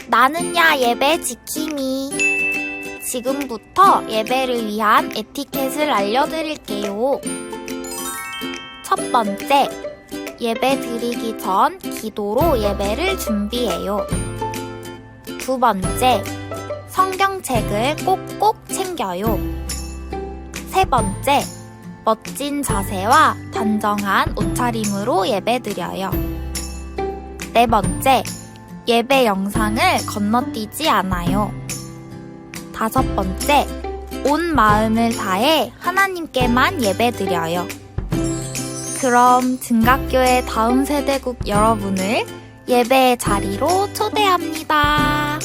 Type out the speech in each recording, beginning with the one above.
나는야 예배 지킴이. 지금부터 예배를 위한 에티켓을 알려드릴게요. 첫 번째, 예배 드리기 전 기도로 예배를 준비해요. 두 번째, 성경책을 꼭꼭 챙겨요. 세 번째, 멋진 자세와 단정한 옷차림으로 예배드려요. 네 번째, 예배 영상을 건너뛰지 않아요. 다섯 번째, 온 마음을 다해 하나님께만 예배드려요. 그럼 증각교회 다음 세대국 여러분을 예배의 자리로 초대합니다.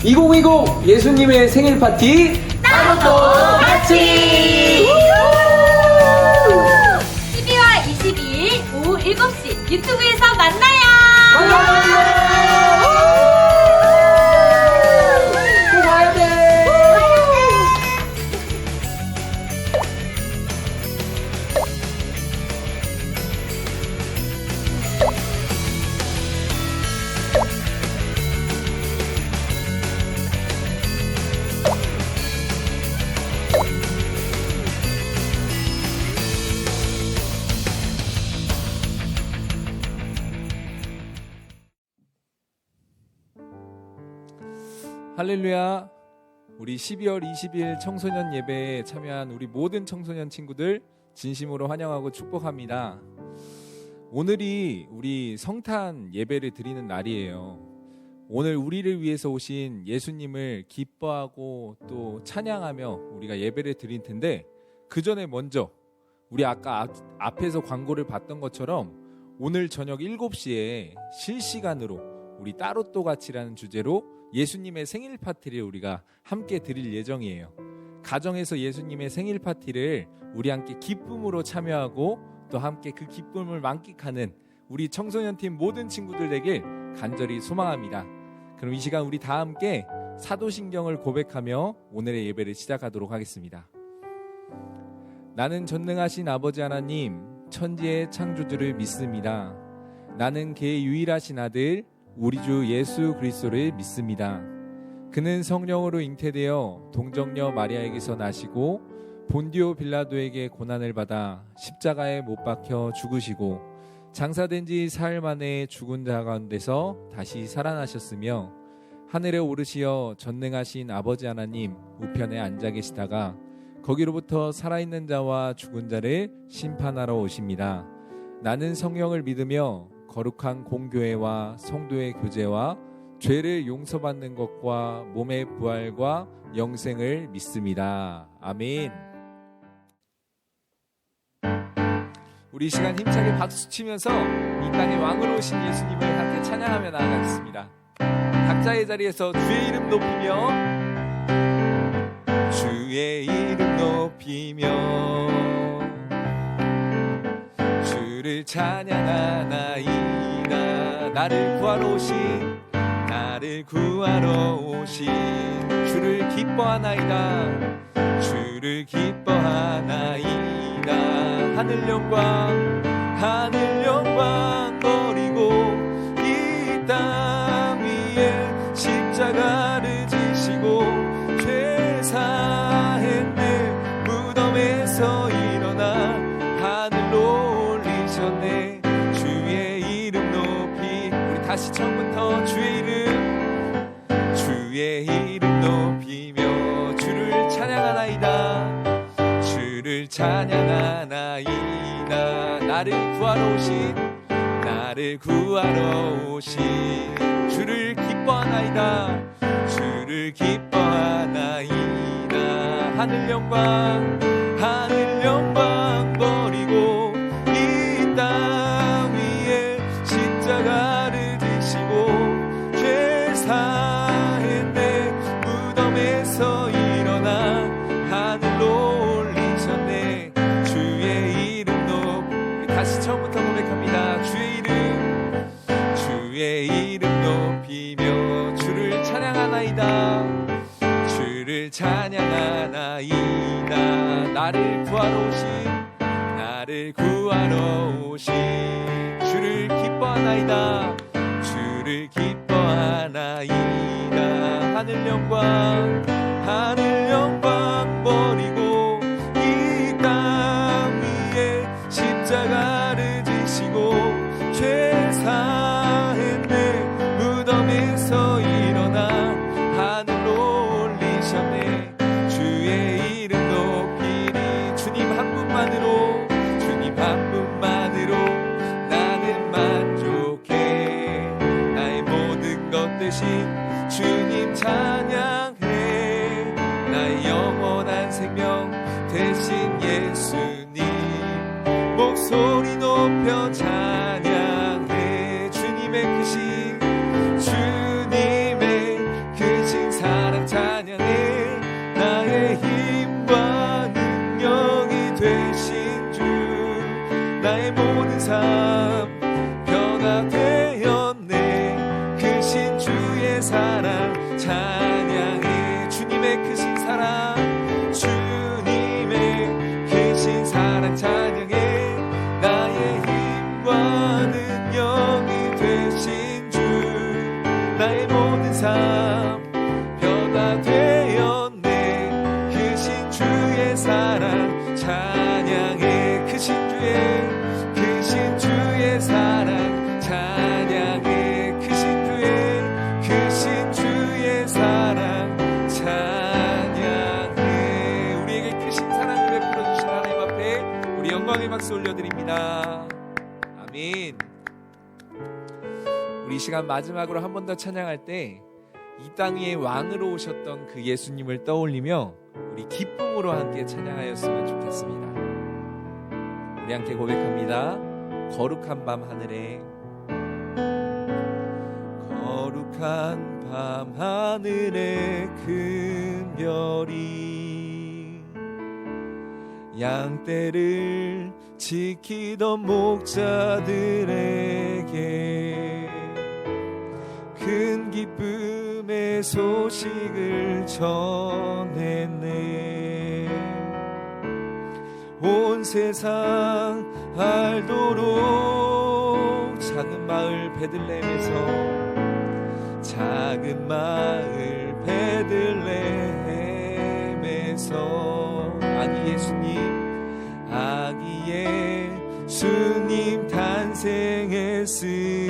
(2020) 예수님의 생일 파티 따로또 같이 12월 22일 오후 7시 유튜브에서 만나요. 꼭 와야 돼. 할렐루야. 우리 12월 20일 청소년 예배에 참여한 우리 모든 청소년 친구들 진심으로 환영하고 축복합니다. 오늘이 우리 성탄 예배를 드리는 날이에요. 오늘 우리를 위해서 오신 예수님을 기뻐하고 또 찬양하며 우리가 예배를 드릴 텐데, 그 전에 먼저 우리 아까 앞에서 광고를 봤던 것처럼 오늘 저녁 7시에 실시간으로 우리 따로 또 같이라는 주제로 예수님의 생일 파티를 우리가 함께 드릴 예정이에요. 가정에서 예수님의 생일 파티를 우리 함께 기쁨으로 참여하고 또 함께 그 기쁨을 만끽하는 우리 청소년팀 모든 친구들 되길 간절히 소망합니다. 그럼 이 시간 우리 다 함께 사도신경을 고백하며 오늘의 예배를 시작하도록 하겠습니다. 나는 전능하신 아버지 하나님, 천지의 창조주를 믿습니다. 나는 그의 유일하신 아들 우리 주 예수 그리스도를 믿습니다. 그는 성령으로 잉태되어 동정녀 마리아에게서 나시고 본디오 빌라도에게 고난을 받아 십자가에 못 박혀 죽으시고 장사된 지 사흘 만에 죽은 자 가운데서 다시 살아나셨으며 하늘에 오르시어 전능하신 아버지 하나님 우편에 앉아 계시다가 거기로부터 살아있는 자와 죽은 자를 심판하러 오십니다. 나는 성령을 믿으며 거룩한 공교회와 성도의 교제와 죄를 용서받는 것과 몸의 부활과 영생을 믿습니다. 아멘. 우리 시간 힘차게 박수치면서 이 땅에 왕으로 오신 예수님을 함께 찬양하며 나아가겠습니다. 각자의 자리에서 주의 이름 높이며 주의 이름 높이며 주를 찬양하나이다. 나를 구하러 오신 주를 기뻐하나이다. 주를 기뻐하나이다. 하늘 영광 버리고 이 땅 위에 십자가를 지시고 죄 사했네. 무덤에서 일어나 하늘로 올리셨네. 주의 이름 높이, 우리 다시 처음부터 주의 이름 높이며 주를 찬양하나이다. 주를 찬양하나이다. 나를 구하러 오신 주를 기뻐하나이다. 주를 기뻐하나이다. 하늘 영광 버리고 이 땅 위에 십자가를 지시고 죄 사했네. 무덤에 기뻐하나이다. 주를 찬양하나이다. 나를 구하러 오신 주를 기뻐하나이다. 주를 기뻐하나이다. 하늘 영광 버리고 이 땅 위에 십자가를 지시고 죄 사했네. 무덤에서 일어나 하늘로 올리셨네. 주의 이름 높이리. 주님 한 분만으로 나는 만족해. 나의 모든 것 대신 주님 찬양해. 나의 영원한 생명 대신 예수님 목소리 높여 찬양해. 주님의 크신 사랑 찬양해. 나의 힘과 능력이 되신 주 나의 모든 삶 변화되었네. 크신 주의 사랑 찬양해. 주님의 크신 사랑 찬양해. 나의 힘과 능력이 되신 주 나의 모든 삶 변화되었네. 크신 주의 사랑 찬양해. 크신 주의 사랑 찬양해. 크신 주의 사랑 찬양해. 우리에게 크신 사랑을 베풀어 주신 하나님 앞에 우리 영광의 박수 올려드립니다. 아멘. 우리 시간 마지막으로 한 번 더 찬양할 때 이 땅 위에 왕으로 오셨던 그 예수님을 떠올리며 우리 기쁨으로 함께 찬양하였으면 좋겠습니다. 우리 함께 고백합니다. 거룩한 밤 하늘에 큰 별이 양떼를 지키던 목자들에게 큰 기쁨의 소식을 전했네. 온 세상 알도록 작은 마을 베들레헴에서 아기 예수님 탄생했으니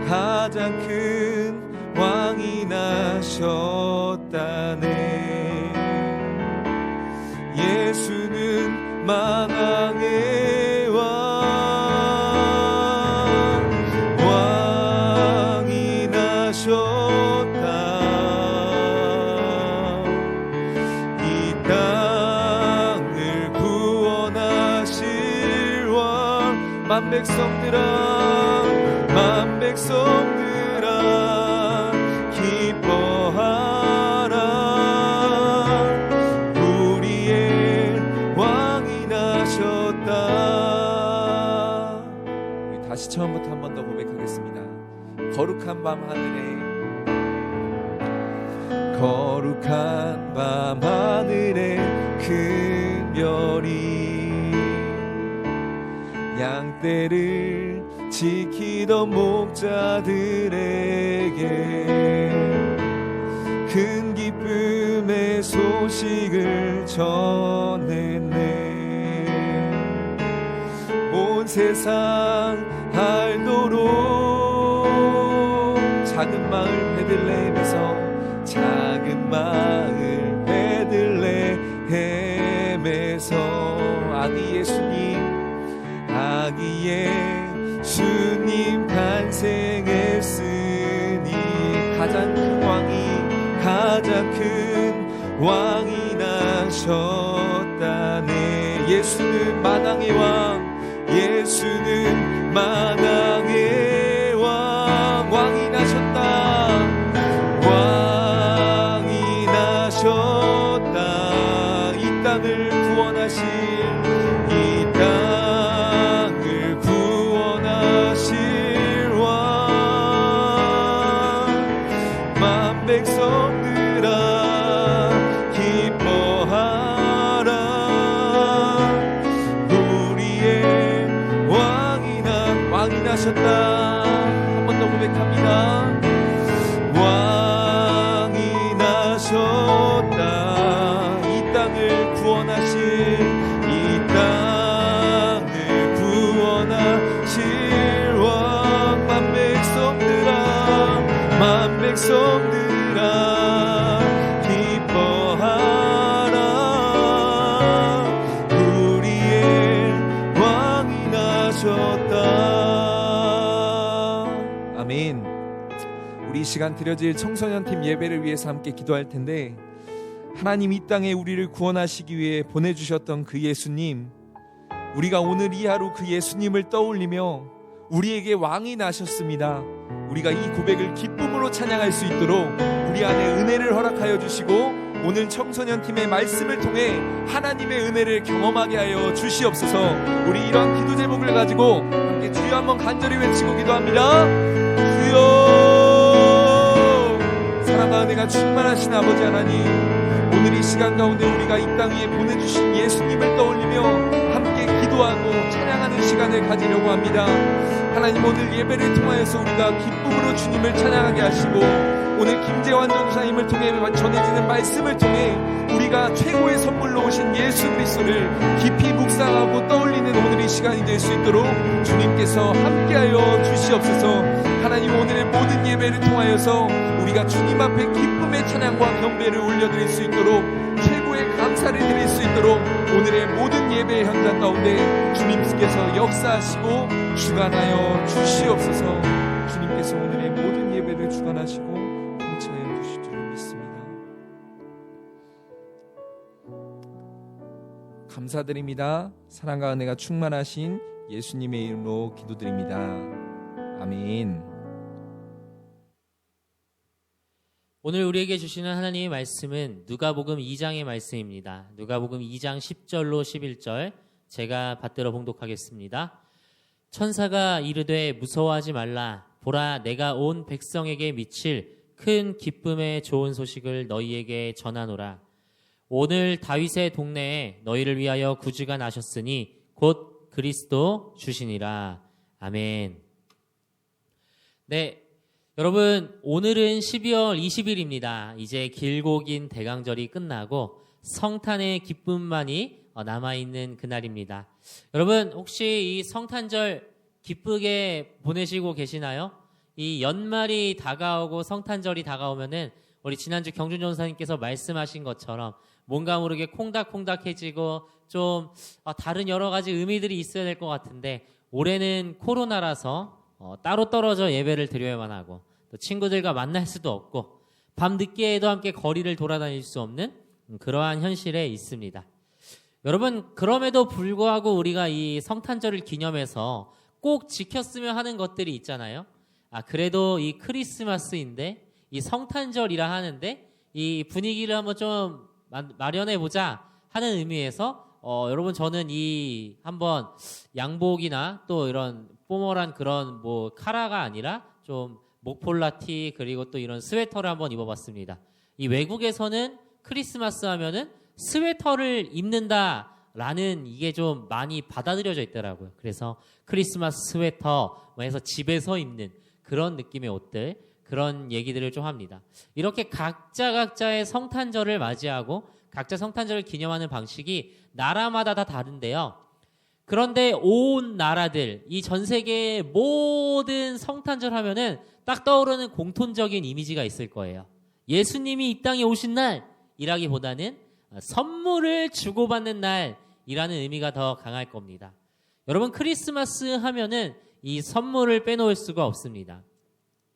가장 큰 왕이 나셨다네. 예수는 만왕의 왕이 나셨다. 이 땅을 구원하실 왕. 만 백성들아 기뻐하라. 우리의 왕이 나셨다. 우리 다시 처음부터 한 번 더 고백하겠습니다. 거룩한 밤 하늘에 큰 별이 양떼를 지키던 목자들에게 큰 기쁨의 소식을 전했네. 온 세상 알도록 작은 마을 베들레헴에서 아기 예수님 탄생했으니 가장 큰 왕이 나셨다네. 예수는 만왕의 왕, 왕이 나셨다. 이 땅을 구원하실 왕. 만 백성들아 기뻐하라. 우리의 왕이 나셨다. 한 번 더 고백합니다. 왕이 나셨다. 이 땅을 구원하실, 이 땅을 구원하실 왕. 만 백성들아 기뻐하라. 우리의 왕이 나셨다. 아멘. 우리 이 시간 드려질 청소년팀 예배를 위해서 함께 기도할 텐데, 하나님 이 땅에 우리를 구원하시기 위해 보내주셨던 그 예수님, 우리가 오늘 이 하루 그 예수님을 떠올리며 우리에게 왕이 나셨습니다. 우리가 이 고백을 기쁨으로 찬양할 수 있도록 우리 안에 은혜를 허락하여 주시고, 오늘 청소년팀의 말씀을 통해 하나님의 은혜를 경험하게 하여 주시옵소서. 우리 이런 기도 제목을 가지고 함께 주여 한번 간절히 외치고 기도합니다. 주여, 사랑과 은혜가 충만하신 아버지 하나님, 오늘 이 시간 가운데 우리가 이 땅 위에 보내주신 예수님을 떠올리며 함께 기도하고 찬양하는 시간을 가지려고 합니다. 하나님, 오늘 예배를 통하여서 우리가 기쁨으로 주님을 찬양하게 하시고, 오늘 김재환 전사님을 통해 전해지는 말씀을 통해 우리가 최고의 선물로 오신 예수 그리스도를 깊이 묵상하고 떠올리는 오늘 이 시간이 될 수 있도록 주님께서 함께하여 주시옵소서. 하나님, 오늘의 모든 예배를 통하여서 우리가 주님 앞에 기쁨의 찬양과 경배를 올려드릴 수 있도록, 최고의 감사를 드릴 수 있도록 오늘의 모든 예배의 현장 가운데 주님께서 역사하시고 주관하여 주시옵소서. 주님께서 오늘의 모든 예배를 주관하시고 통치하여 주실 줄 믿습니다. 감사드립니다. 사랑과 은혜가 충만하신 예수님의 이름으로 기도드립니다. 아멘. 오늘 우리에게 주시는 하나님의 말씀은 누가복음 2장의 말씀입니다. 누가복음 2장 10절로 11절 제가 받들어 봉독하겠습니다. 천사가 이르되 무서워하지 말라. 보라, 내가 온 백성에게 미칠 큰 기쁨의 좋은 소식을 너희에게 전하노라. 오늘 다윗의 동네에 너희를 위하여 구주가 나셨으니 곧 그리스도 주시니라. 아멘. 네, 여러분, 오늘은 12월 20일입니다. 이제 길고 긴 대강절이 끝나고 성탄의 기쁨만이 남아있는 그날입니다. 여러분, 혹시 이 성탄절 기쁘게 보내시고 계시나요? 이 연말이 다가오고 성탄절이 다가오면은 우리 지난주 경준 전사님께서 말씀하신 것처럼 뭔가 모르게 콩닥콩닥해지고 좀 다른 여러 가지 의미들이 있어야 될 것 같은데, 올해는 코로나라서 따로 떨어져 예배를 드려야만 하고 또 친구들과 만날 수도 없고 밤늦게에도 함께 거리를 돌아다닐 수 없는 그러한 현실에 있습니다. 여러분, 그럼에도 불구하고 우리가 이 성탄절을 기념해서 꼭 지켰으면 하는 것들이 있잖아요. 그래도 이 크리스마스인데 이 성탄절이라 하는데 이 분위기를 한번 좀 마련해보자 하는 의미에서 여러분, 저는 이 한번 양복이나 또 이런 포멀한 그런 뭐 카라가 아니라 좀 목폴라 티 그리고 또 이런 스웨터를 한번 입어봤습니다. 이 외국에서는 크리스마스 하면은 스웨터를 입는다라는 이게 좀 많이 받아들여져 있더라고요. 그래서 크리스마스 스웨터 해서 집에서 입는 그런 느낌의 옷들, 그런 얘기들을 좀 합니다. 이렇게 각자의 성탄절을 맞이하고 각자 성탄절을 기념하는 방식이 나라마다 다 다른데요. 그런데 온 나라들, 이 전 세계의 모든 성탄절 하면은 딱 떠오르는 공통적인 이미지가 있을 거예요. 예수님이 이 땅에 오신 날이라기보다는 선물을 주고받는 날이라는 의미가 더 강할 겁니다. 여러분, 크리스마스 하면은 이 선물을 빼놓을 수가 없습니다.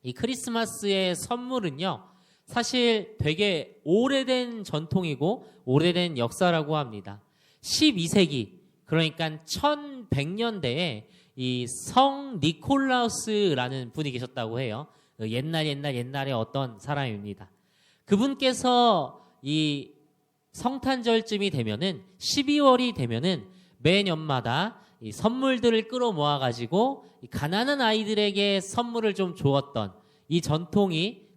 이 크리스마스의 선물은요, 사실 되게 오래된 전통이고 오래된 역사라고 합니다. 12세기, 그러니까 1100년대에 이 성 니콜라우스라는 분이 계셨다고 해요. 옛날에 어떤 사람입니다. 그분께서 이 성탄절쯤이 되면은 12월이 되면은 매년마다 이 선물들을 끌어모아 가지고 가난한 아이들에게 선물을 좀 주었던 이 전통이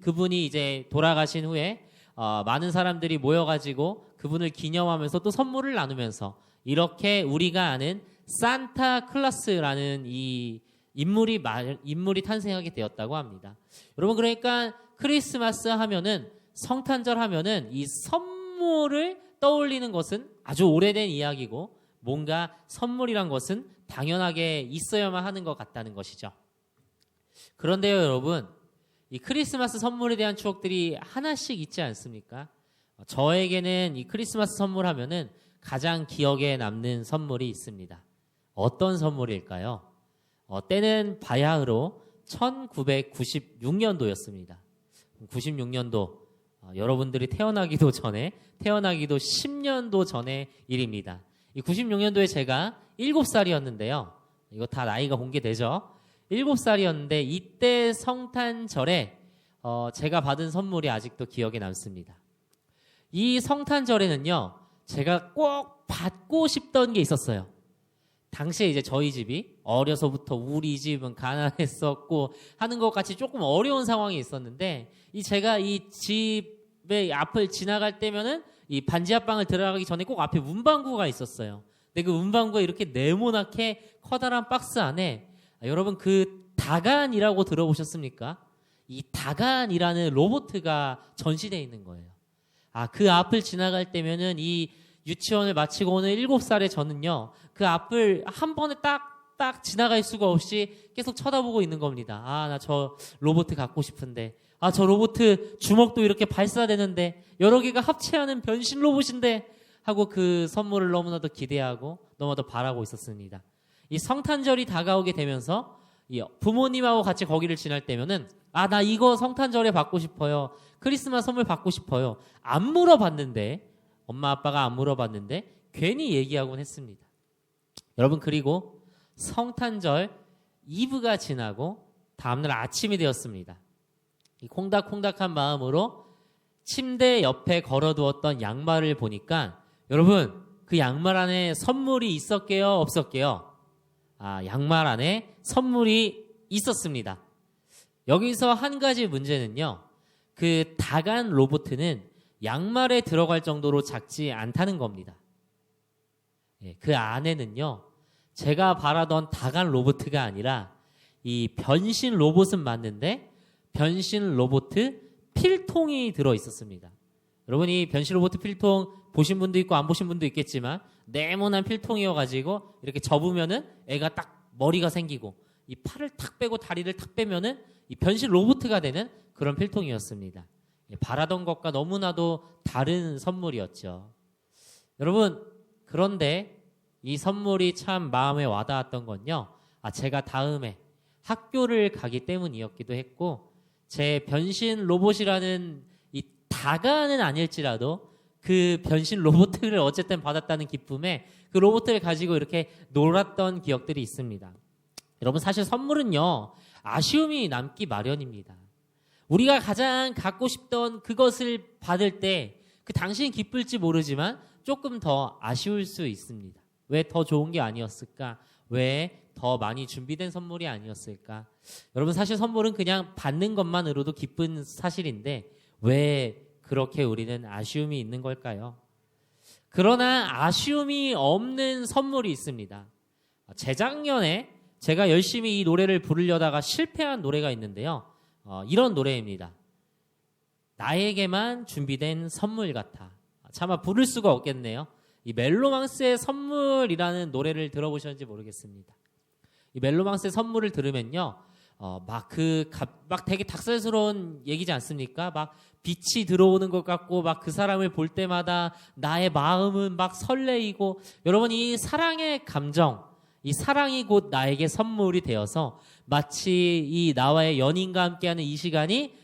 그분이 이제 돌아가신 후에 많은 사람들이 모여가지고 그분을 기념하면서 또 선물을 나누면서 이렇게 우리가 아는 산타클로스라는 이 인물이 탄생하게 되었다고 합니다. 여러분, 그러니까 크리스마스 하면은, 성탄절 하면은 이 선물을 떠올리는 것은 아주 오래된 이야기고, 뭔가 선물이란 것은 당연하게 있어야만 하는 것 같다는 것이죠. 그런데요, 여러분, 이 크리스마스 선물에 대한 추억들이 하나씩 있지 않습니까? 저에게는 이 크리스마스 선물 하면은 가장 기억에 남는 선물이 있습니다. 어떤 선물일까요? 때는 바야흐로 1996년도였습니다. 96년도, 여러분들이 태어나기도 10년도 전의 일입니다. 이 96년도에 제가 7살이었는데요. 이거 다 나이가 공개되죠? 7살이었는데 이때 성탄절에 제가 받은 선물이 아직도 기억에 남습니다. 이 성탄절에는요, 제가 꼭 받고 싶던 게 있었어요. 당시에 이제 저희 집이 어려서부터 우리 집은 가난했었고 하는 것 같이 조금 어려운 상황이 있었는데, 제가 이 집의 앞을 지나갈 때면은 이 반지하방을 들어가기 전에 꼭 앞에 문방구가 있었어요. 근데 그 문방구가 이렇게 네모나게 커다란 박스 안에, 여러분 그 다간이라고 들어보셨습니까? 이 다간이라는 로봇가 전시되어 있는 거예요. 그 앞을 지나갈 때면은 이 유치원을 마치고 오는 7살의 저는요, 그 앞을 한 번에 딱 지나갈 수가 없이 계속 쳐다보고 있는 겁니다. 나 저 로봇 갖고 싶은데, 저 로봇 주먹도 이렇게 발사되는데, 여러 개가 합체하는 변신 로봇인데 하고 그 선물을 너무나도 기대하고 너무나도 바라고 있었습니다. 이 성탄절이 다가오게 되면서 부모님하고 같이 거기를 지날 때면은, 나 이거 성탄절에 받고 싶어요. 크리스마스 선물 받고 싶어요. 안 물어봤는데, 엄마 아빠가 안 물어봤는데 괜히 얘기하곤 했습니다. 여러분, 그리고 성탄절 이브가 지나고 다음날 아침이 되었습니다. 이 콩닥콩닥한 마음으로 침대 옆에 걸어두었던 양말을 보니까, 여러분, 그 양말 안에 선물이 있었게요, 없었게요? 양말 안에 선물이 있었습니다. 여기서 한 가지 문제는요, 그 다간 로봇은 양말에 들어갈 정도로 작지 않다는 겁니다. 그 안에는요, 제가 바라던 다간 로봇가 아니라 이 변신 로봇은 맞는데 변신 로봇 필통이 들어 있었습니다. 여러분이 변신 로봇 필통 보신 분도 있고 안 보신 분도 있겠지만, 네모난 필통이어가지고 이렇게 접으면은 애가 딱 머리가 생기고, 이 팔을 탁 빼고 다리를 탁 빼면은 이 변신 로봇가 되는 그런 필통이었습니다. 바라던 것과 너무나도 다른 선물이었죠. 여러분, 그런데 이 선물이 참 마음에 와닿았던 건요, 제가 다음에 학교를 가기 때문이었기도 했고, 제 변신 로봇이라는 이 다가는 아닐지라도 그 변신 로봇을 어쨌든 받았다는 기쁨에 그 로봇을 가지고 이렇게 놀았던 기억들이 있습니다. 여러분, 사실 선물은요, 아쉬움이 남기 마련입니다. 우리가 가장 갖고 싶던 그것을 받을 때 그 당시엔 기쁠지 모르지만 조금 더 아쉬울 수 있습니다. 왜 더 좋은 게 아니었을까? 왜 더 많이 준비된 선물이 아니었을까? 여러분, 사실 선물은 그냥 받는 것만으로도 기쁜 사실인데 왜 그렇게 우리는 아쉬움이 있는 걸까요? 그러나 아쉬움이 없는 선물이 있습니다. 재작년에 제가 열심히 이 노래를 부르려다가 실패한 노래가 있는데요. 이런 노래입니다. 나에게만 준비된 선물 같아. 차마 부를 수가 없겠네요. 이 멜로망스의 선물이라는 노래를 들어보셨는지 모르겠습니다. 이 멜로망스의 선물을 들으면요, 막 되게 닭살스러운 얘기지 않습니까? 막 빛이 들어오는 것 같고, 막 그 사람을 볼 때마다 나의 마음은 막 설레이고, 여러분, 이 사랑의 감정, 이 사랑이 곧 나에게 선물이 되어서 마치 이 나와의 연인과 함께하는 이 시간이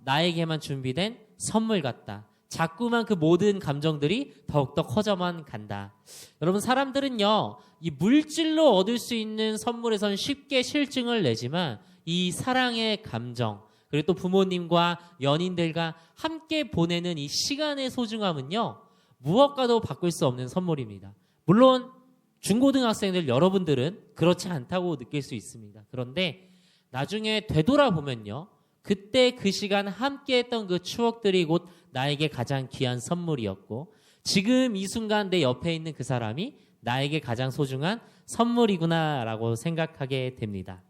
나에게만 준비된 선물 같다. 자꾸만 그 모든 감정들이 더욱더 커져만 간다. 여러분, 사람들은요, 이 물질로 얻을 수 있는 선물에선 쉽게 실증을 내지만 이 사랑의 감정, 그리고 또 부모님과 연인들과 함께 보내는 이 시간의 소중함은요, 무엇과도 바꿀 수 없는 선물입니다. 물론 중고등학생들 여러분들은 그렇지 않다고 느낄 수 있습니다. 그런데 나중에 되돌아보면요, 그때 그 시간 함께했던 그 추억들이 곧 나에게 가장 귀한 선물이었고 지금 이 순간 내 옆에 있는 그 사람이 나에게 가장 소중한 선물이구나라고 생각하게 됩니다.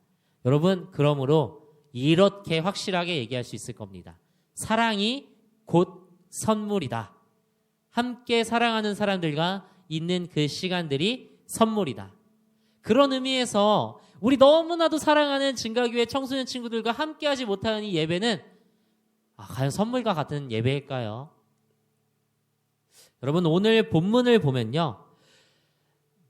여러분, 그러므로 이렇게 확실하게 얘기할 수 있을 겁니다. 사랑이 곧 선물이다. 함께 사랑하는 사람들과 있는 그 시간들이 선물이다. 그런 의미에서 우리 너무나도 사랑하는 진가교회 청소년 친구들과 함께하지 못하는 이 예배는 과연 선물과 같은 예배일까요? 여러분, 오늘 본문을 보면요,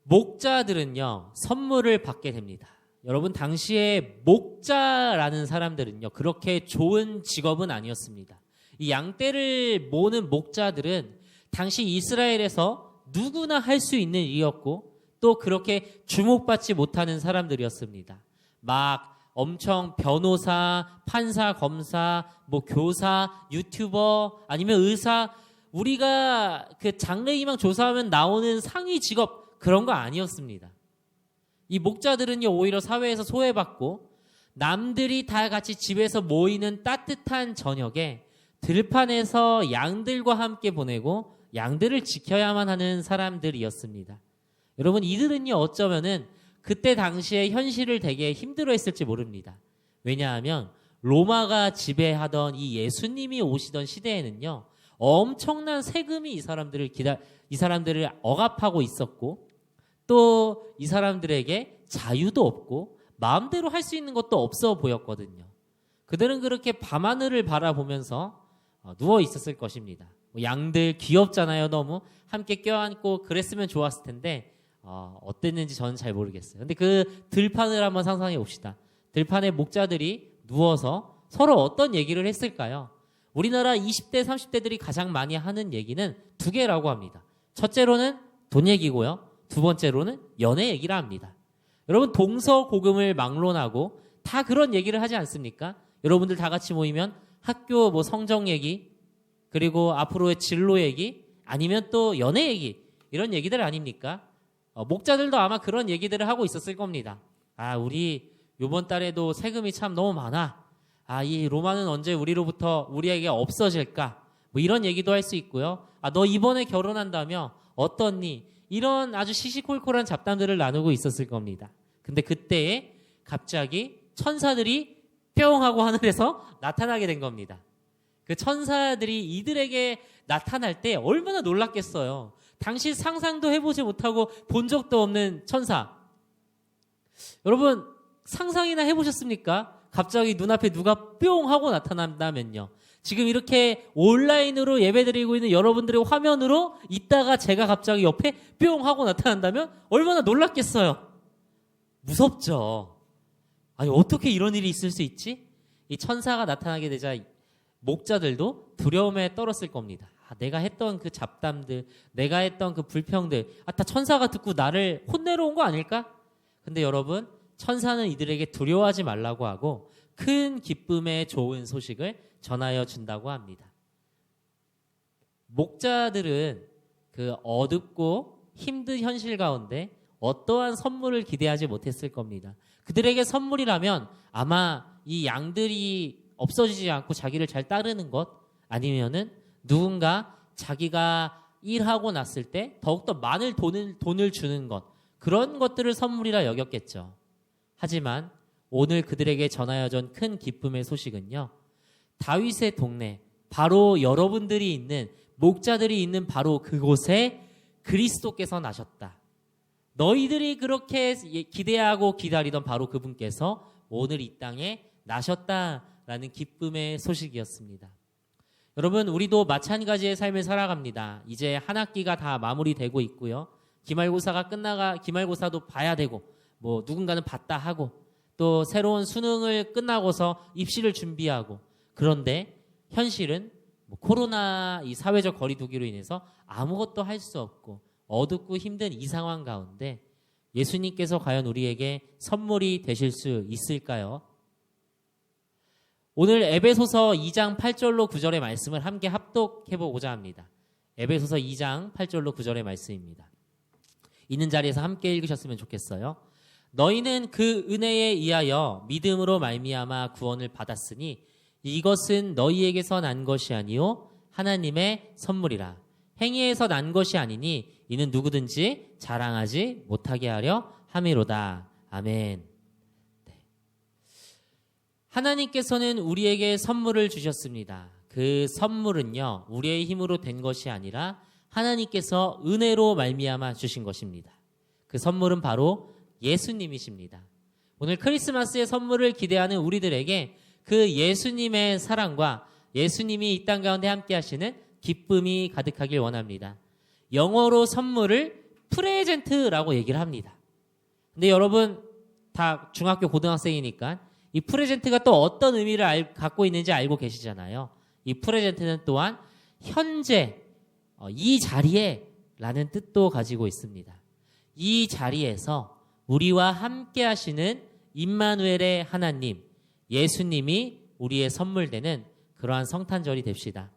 목자들은요 선물을 받게 됩니다. 여러분, 당시에 목자라는 사람들은요 그렇게 좋은 직업은 아니었습니다. 이 양떼를 모는 목자들은 당시 이스라엘에서 누구나 할 수 있는 일이었고 또 그렇게 주목받지 못하는 사람들이었습니다. 막 엄청 변호사, 판사, 검사, 뭐 교사, 유튜버 아니면 의사, 우리가 그 장래희망 조사하면 나오는 상위 직업 그런 거 아니었습니다. 이 목자들은요 오히려 사회에서 소외받고 남들이 다 같이 집에서 모이는 따뜻한 저녁에 들판에서 양들과 함께 보내고 양들을 지켜야만 하는 사람들이었습니다. 여러분, 이들은요 어쩌면은 그때 당시에 현실을 되게 힘들어했을지 모릅니다. 왜냐하면 로마가 지배하던 이 예수님이 오시던 시대에는요 엄청난 세금이 이 사람들을 억압하고 있었고 또 이 사람들에게 자유도 없고 마음대로 할 수 있는 것도 없어 보였거든요. 그들은 그렇게 밤하늘을 바라보면서 누워 있었을 것입니다. 양들 귀엽잖아요. 너무 함께 껴안고 그랬으면 좋았을 텐데 어땠는지 저는 잘 모르겠어요. 근데 그 들판을 한번 상상해 봅시다. 들판에 목자들이 누워서 서로 어떤 얘기를 했을까요? 우리나라 20대, 30대들이 가장 많이 하는 얘기는 두 개라고 합니다. 첫째로는 돈 얘기고요. 두 번째로는 연애 얘기를 합니다. 여러분, 동서고금을 막론하고 다 그런 얘기를 하지 않습니까? 여러분들 다 같이 모이면 학교 뭐 성적 얘기, 그리고 앞으로의 진로 얘기, 아니면 또 연애 얘기, 이런 얘기들 아닙니까? 목자들도 아마 그런 얘기들을 하고 있었을 겁니다. 우리 이번 달에도 세금이 참 너무 많아. 이 로마는 언제 우리에게 없어질까? 뭐 이런 얘기도 할 수 있고요. 너 이번에 결혼한다며 어떻니? 이런 아주 시시콜콜한 잡담들을 나누고 있었을 겁니다. 근데 그때에 갑자기 천사들이 뿅 하고 하늘에서 나타나게 된 겁니다. 그 천사들이 이들에게 나타날 때 얼마나 놀랐겠어요. 당시 상상도 해보지 못하고 본 적도 없는 천사. 여러분, 상상이나 해보셨습니까? 갑자기 눈앞에 누가 뿅 하고 나타난다면요. 지금 이렇게 온라인으로 예배드리고 있는 여러분들의 화면으로 있다가 제가 갑자기 옆에 뿅 하고 나타난다면 얼마나 놀랐겠어요. 무섭죠. 어떻게 이런 일이 있을 수 있지? 이 천사가 나타나게 되자 목자들도 두려움에 떨었을 겁니다. 내가 했던 그 잡담들, 내가 했던 그 불평들, 다 천사가 듣고 나를 혼내러 온 거 아닐까? 근데 여러분, 천사는 이들에게 두려워하지 말라고 하고 큰 기쁨의 좋은 소식을 전하여 준다고 합니다. 목자들은 그 어둡고 힘든 현실 가운데 어떠한 선물을 기대하지 못했을 겁니다. 그들에게 선물이라면 아마 이 양들이 없어지지 않고 자기를 잘 따르는 것, 아니면은 누군가 자기가 일하고 났을 때 더욱더 많은 돈을 주는 것, 그런 것들을 선물이라 여겼겠죠. 하지만 오늘 그들에게 전하여 준 큰 기쁨의 소식은요, 다윗의 동네, 바로 여러분들이 있는, 목자들이 있는 바로 그곳에 그리스도께서 나셨다. 너희들이 그렇게 기대하고 기다리던 바로 그분께서 오늘 이 땅에 나셨다라는 기쁨의 소식이었습니다. 여러분, 우리도 마찬가지의 삶을 살아갑니다. 이제 한 학기가 다 마무리되고 있고요. 기말고사도 봐야 되고, 뭐 누군가는 봤다 하고, 또 새로운 수능을 끝나고서 입시를 준비하고, 그런데 현실은 코로나 이 사회적 거리두기로 인해서 아무것도 할 수 없고 어둡고 힘든 이 상황 가운데 예수님께서 과연 우리에게 선물이 되실 수 있을까요? 오늘 에베소서 2장 8절로 9절의 말씀을 함께 합독해보고자 합니다. 에베소서 2장 8절로 9절의 말씀입니다. 있는 자리에서 함께 읽으셨으면 좋겠어요. 너희는 그 은혜에 의하여 믿음으로 말미암아 구원을 받았으니 이것은 너희에게서 난 것이 아니요 하나님의 선물이라. 행위에서 난 것이 아니니 이는 누구든지 자랑하지 못하게 하려 함이로다. 아멘. 네. 하나님께서는 우리에게 선물을 주셨습니다. 그 선물은요, 우리의 힘으로 된 것이 아니라 하나님께서 은혜로 말미암아 주신 것입니다. 그 선물은 바로 예수님이십니다. 오늘 크리스마스의 선물을 기대하는 우리들에게 그 예수님의 사랑과 예수님이 이 땅 가운데 함께 하시는 기쁨이 가득하길 원합니다. 영어로 선물을 프레젠트라고 얘기를 합니다. 근데 여러분 다 중학교 고등학생이니까 이 프레젠트가 또 어떤 의미를 갖고 있는지 알고 계시잖아요. 이 프레젠트는 또한 현재 이 자리에 라는 뜻도 가지고 있습니다. 이 자리에서 우리와 함께 하시는 임마누엘의 하나님 예수님이 우리의 선물되는 그러한 성탄절이 됩시다.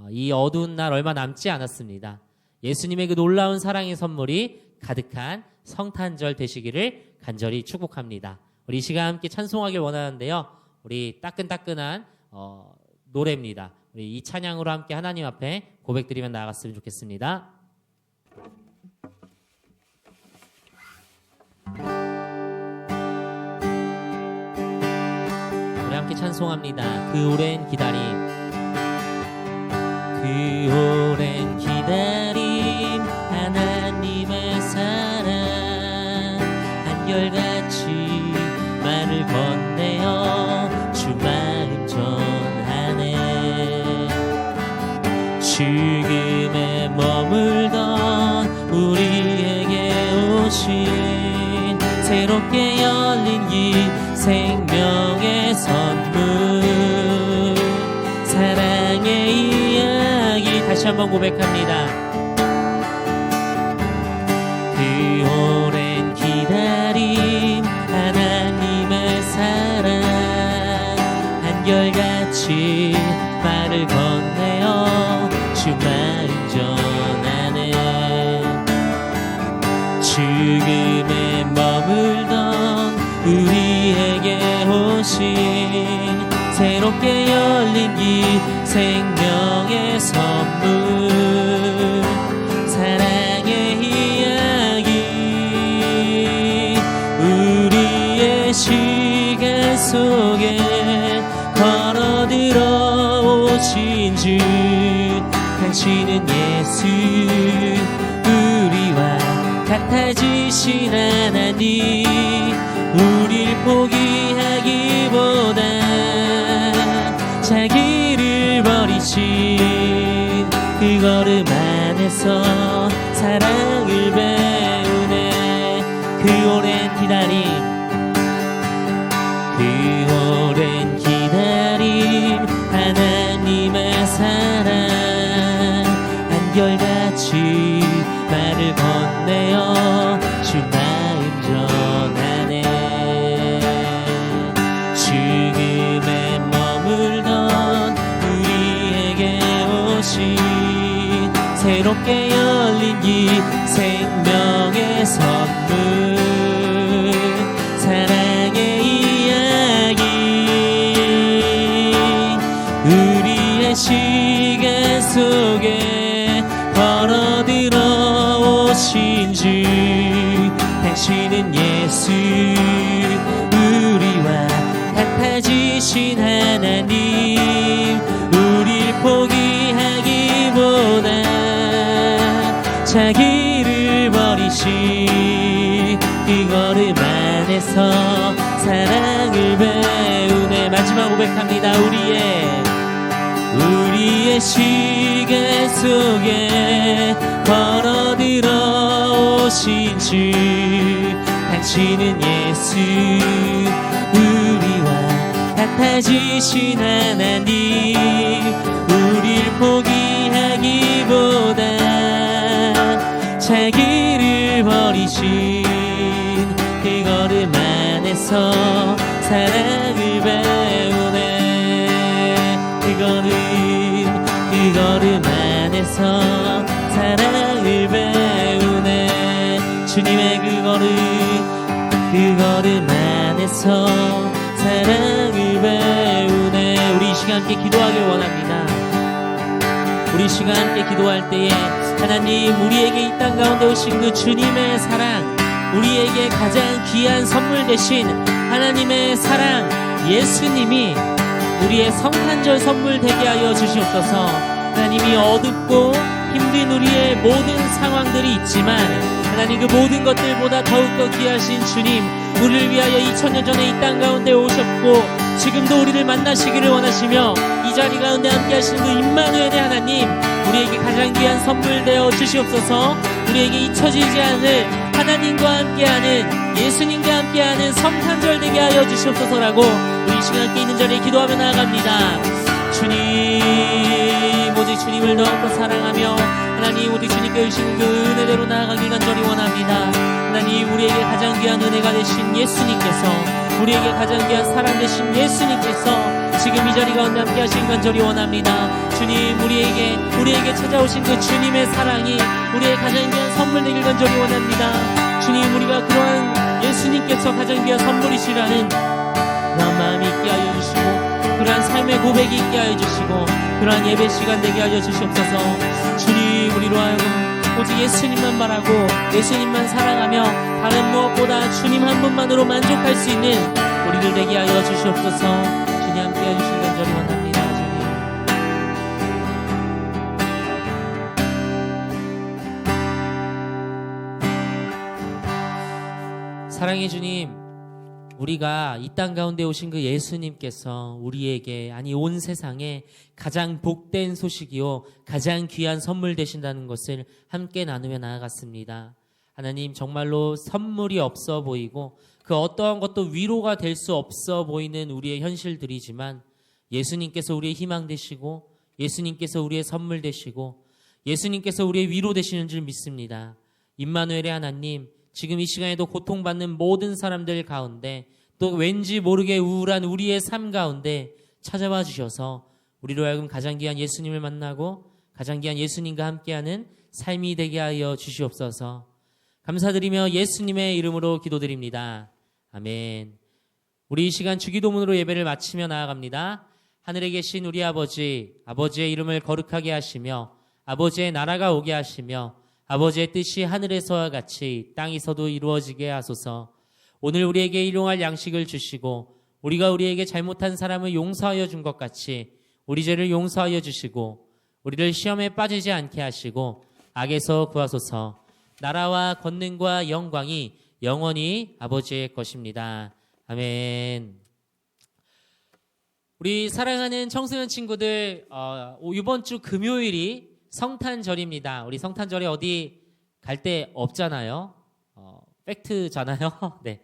이 어두운 날 얼마 남지 않았습니다. 예수님의 그 놀라운 사랑의 선물이 가득한 성탄절 되시기를 간절히 축복합니다. 우리 이 시간 함께 찬송하길 원하는데요. 우리 따끈따끈한 노래입니다. 우리 이 찬양으로 함께 하나님 앞에 고백드리며 나아갔으면 좋겠습니다. 우리 함께 찬송합니다. 그 오랜 기다림, 그 오랜 기다림, 하나님의 사랑 한결같이 말을 건네어 주 마음 전하네. 지금에 머물던 우리에게 오신 새롭게 열린 이 생명의 선물, 사랑의 이야기 다시 한번 고백합니다. 그 오랜 기다림, 하나님의 사랑 한결같이 말을 건네어 주 마음 전하네. 지금에 머물던 우리에게 오신 새롭게 열린 이 생명의 선물, 사랑의 이야기, 우리의 시간 속에 걸어들어 오신 주, 당신은 예수, 우리와 같아지신 하나님, 우릴 포기하기보다 자기를 버리신 그 걸음 안에서 사랑을 배우네. 그 오랜 기다림, 그 오랜 기다림, 하나님의 사랑 한결같이 말을 건네어 주 마음 전하네. 지금에 머물던 우리에게 오신 새롭게 열린 이 생명의 선물, 사랑의 이야기, 우리의 시간 속에 걸어들어 오신 주, 당신은 예수, 우리와 같아지신 하나님, 우릴 포기하기보다 자기를 버리신 그 걸음 안에서 사랑을 배우네. 마지막 고백합니다. 우리의 시간 속에 걸어들어 오신 주, 당신은 예수, 우리와 같아지신 하나님, 우릴 포기하기보다 자기를 버리신 그 걸음 안에서 사랑을 배우네. 그 걸음 안에서 사랑을 배우네. 주님의 그 걸음 안에서 사랑을 배우네. 우리 시간 함께 기도하길 원합니다. 우리 시간 함께 기도할 때에 하나님, 우리에게 이 땅 가운데 오신 그 주님의 사랑, 우리에게 가장 귀한 선물 되신 하나님의 사랑 예수님이 우리의 성탄절 선물 되게 하여 주시옵소서. 하나님이 어둡고 힘든 우리의 모든 상황들이 있지만 하나님, 그 모든 것들보다 더욱더 귀하신 주님, 우리를 위하여 2000년 전에 이 땅 가운데 오셨고 지금도 우리를 만나시기를 원하시며 이 자리 가운데 함께 하시는 그 임마누엘의 하나님, 우리에게 가장 귀한 선물 되어 주시옵소서. 우리에게 잊혀지지 않을 하나님과 함께하는, 예수님과 함께하는 성탄절 되게 하여 주시옵소서라고 우리 시간 함께 있는 자리에 기도하며 나아갑니다. 주님, 오직 주님을 더욱더 사랑하며 하나님, 오직 주님께 주시는 그 은혜대로 나아가길 간절히 원합니다. 하나님, 우리에게 가장 귀한 은혜가 되신 예수님께서, 우리에게 가장 귀한 사랑 되신 예수님께서 지금 이 자리 가운데 함께 하신 간절히 원합니다. 주님, 우리에게 찾아오신 그 주님의 사랑이 우리의 가장 귀한 선물 되길 간절히 원합니다. 주님, 우리가 그러한 예수님께서 가장 귀한 선물이시라는 그러한 마음이 있게 하여 주시고, 그러한 삶의 고백이 있게 하여 주시고, 그러한 예배 시간 되게 하여 주시옵소서. 주님, 우리로 하여금 오직 예수님만 바라고 예수님만 사랑하며 다른 무엇보다 주님 한 분만으로 만족할 수 있는 우리들 되게 하여 주시옵소서. 주님, 함께 해주실 간절히 원합니다. 주님, 사랑의 주님, 우리가 이 땅 가운데 오신 그 예수님께서 우리에게, 아니 온 세상에 가장 복된 소식이요 가장 귀한 선물 되신다는 것을 함께 나누며 나아갔습니다. 하나님, 정말로 선물이 없어 보이고 그 어떠한 것도 위로가 될 수 없어 보이는 우리의 현실들이지만 예수님께서 우리의 희망 되시고 예수님께서 우리의 선물 되시고 예수님께서 우리의 위로 되시는 줄 믿습니다. 임마누엘의 하나님, 지금 이 시간에도 고통받는 모든 사람들 가운데 또 왠지 모르게 우울한 우리의 삶 가운데 찾아와 주셔서 우리로 하여금 가장 귀한 예수님을 만나고 가장 귀한 예수님과 함께하는 삶이 되게 하여 주시옵소서. 감사드리며 예수님의 이름으로 기도드립니다. 아멘. 우리 이 시간 주기도문으로 예배를 마치며 나아갑니다. 하늘에 계신 우리 아버지, 아버지의 이름을 거룩하게 하시며 아버지의 나라가 오게 하시며 아버지의 뜻이 하늘에서와 같이 땅에서도 이루어지게 하소서. 오늘 우리에게 일용할 양식을 주시고 우리가 우리에게 잘못한 사람을 용서하여 준 것 같이 우리 죄를 용서하여 주시고 우리를 시험에 빠지지 않게 하시고 악에서 구하소서. 나라와 권능과 영광이 영원히 아버지의 것입니다. 아멘. 우리 사랑하는 청소년 친구들, 이번 주 금요일이 성탄절입니다. 우리 성탄절에 어디 갈 데 없잖아요. 팩트잖아요. 네.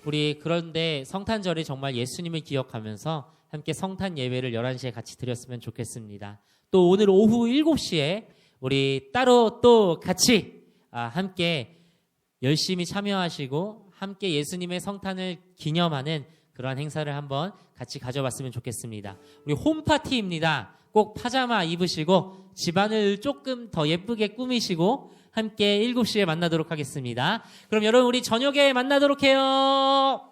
우리 그런데 성탄절에 정말 예수님을 기억하면서 함께 성탄 예배를 11시에 같이 드렸으면 좋겠습니다. 또 오늘 오후 7시에 우리 따로 또 같이 함께 열심히 참여하시고 함께 예수님의 성탄을 기념하는 그러한 행사를 한번 같이 가져봤으면 좋겠습니다. 우리 홈파티입니다. 꼭 파자마 입으시고 집안을 조금 더 예쁘게 꾸미시고 함께 7시에 만나도록 하겠습니다. 그럼 여러분, 우리 저녁에 만나도록 해요.